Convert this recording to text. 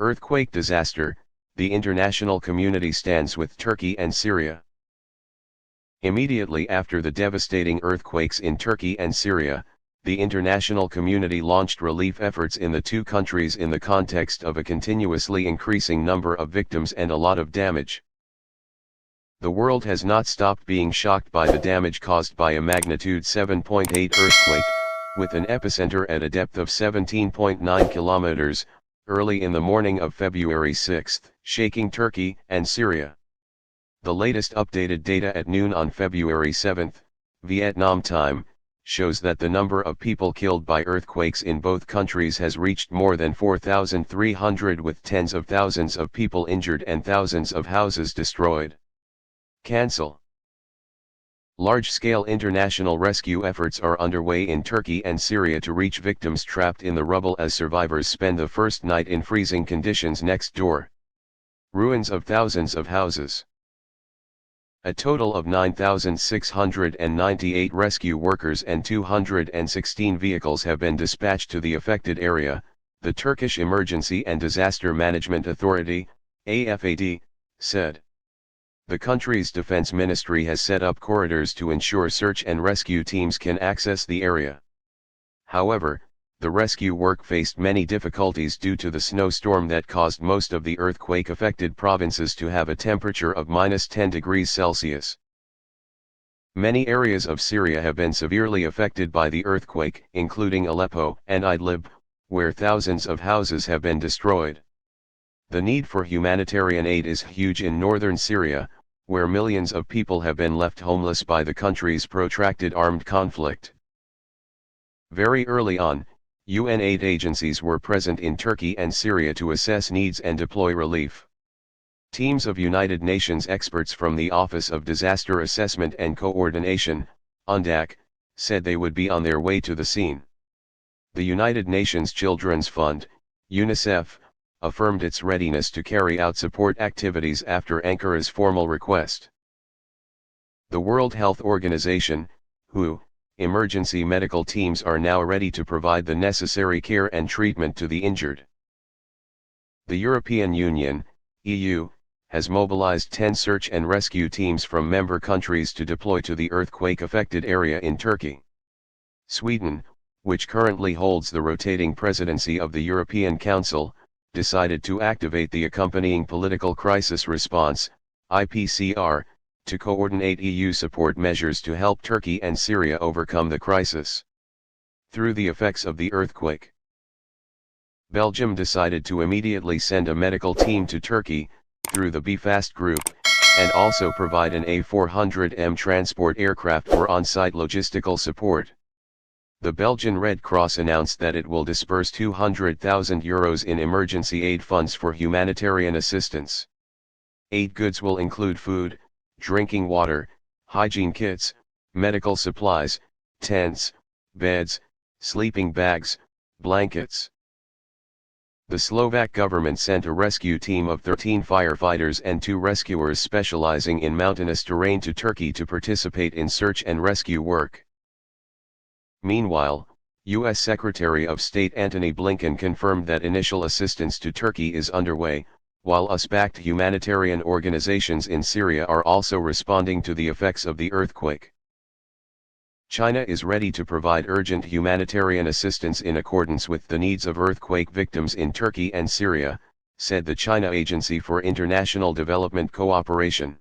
Earthquake disaster, the international community stands with Turkey and Syria. Immediately after the devastating earthquakes in Turkey and Syria, the international community launched relief efforts in the two countries in the context of a continuously increasing number of victims and a lot of damage. The world has not stopped being shocked by the damage caused by a magnitude 7.8 earthquake, with an epicenter at a depth of 17.9 kilometers, early in the morning of February 6, shaking Turkey and Syria. The latest updated data at noon on February 7, Vietnam time, shows that the number of people killed by earthquakes in both countries has reached more than 4,300, with tens of thousands of people injured and thousands of houses destroyed. Cancel. Large-scale international rescue efforts are underway in Turkey and Syria to reach victims trapped in the rubble as survivors spend the first night in freezing conditions next door. Ruins of thousands of houses. A total of 9,698 rescue workers and 216 vehicles have been dispatched to the affected area, the Turkish Emergency and Disaster Management Authority, AFAD, said. The country's defense ministry has set up corridors to ensure search and rescue teams can access the area. However, the rescue work faced many difficulties due to the snowstorm that caused most of the earthquake-affected provinces to have a temperature of -10 degrees Celsius. Many areas of Syria have been severely affected by the earthquake, including Aleppo and Idlib, where thousands of houses have been destroyed. The need for humanitarian aid is huge in northern Syria, where millions of people have been left homeless by the country's protracted armed conflict. Very early on, UN aid agencies were present in Turkey and Syria to assess needs and deploy relief. Teams of United Nations experts from the Office of Disaster Assessment and Coordination, UNDAC, said they would be on their way to the scene. The United Nations Children's Fund, UNICEF, affirmed its readiness to carry out support activities after Ankara's formal request. The World Health Organization, WHO, emergency medical teams are now ready to provide the necessary care and treatment to the injured. The European Union, EU, has mobilized 10 search and rescue teams from member countries to deploy to the earthquake-affected area in Turkey. Sweden, which currently holds the rotating presidency of the European Council, decided to activate the accompanying Political Crisis Response, IPCR, to coordinate EU support measures to help Turkey and Syria overcome the crisis. Through the effects of the earthquake, Belgium decided to immediately send a medical team to Turkey, through the BFAST group, and also provide an A400M transport aircraft for on-site logistical support. The Belgian Red Cross announced that it will disburse €200,000 in emergency aid funds for humanitarian assistance. Aid goods will include food, drinking water, hygiene kits, medical supplies, tents, beds, sleeping bags, blankets. The Slovak government sent a rescue team of 13 firefighters and 2 rescuers specializing in mountainous terrain to Turkey to participate in search and rescue work. Meanwhile, U.S. Secretary of State Antony Blinken confirmed that initial assistance to Turkey is underway, while US-backed humanitarian organizations in Syria are also responding to the effects of the earthquake. China is ready to provide urgent humanitarian assistance in accordance with the needs of earthquake victims in Turkey and Syria, said the China Agency for International Development Cooperation.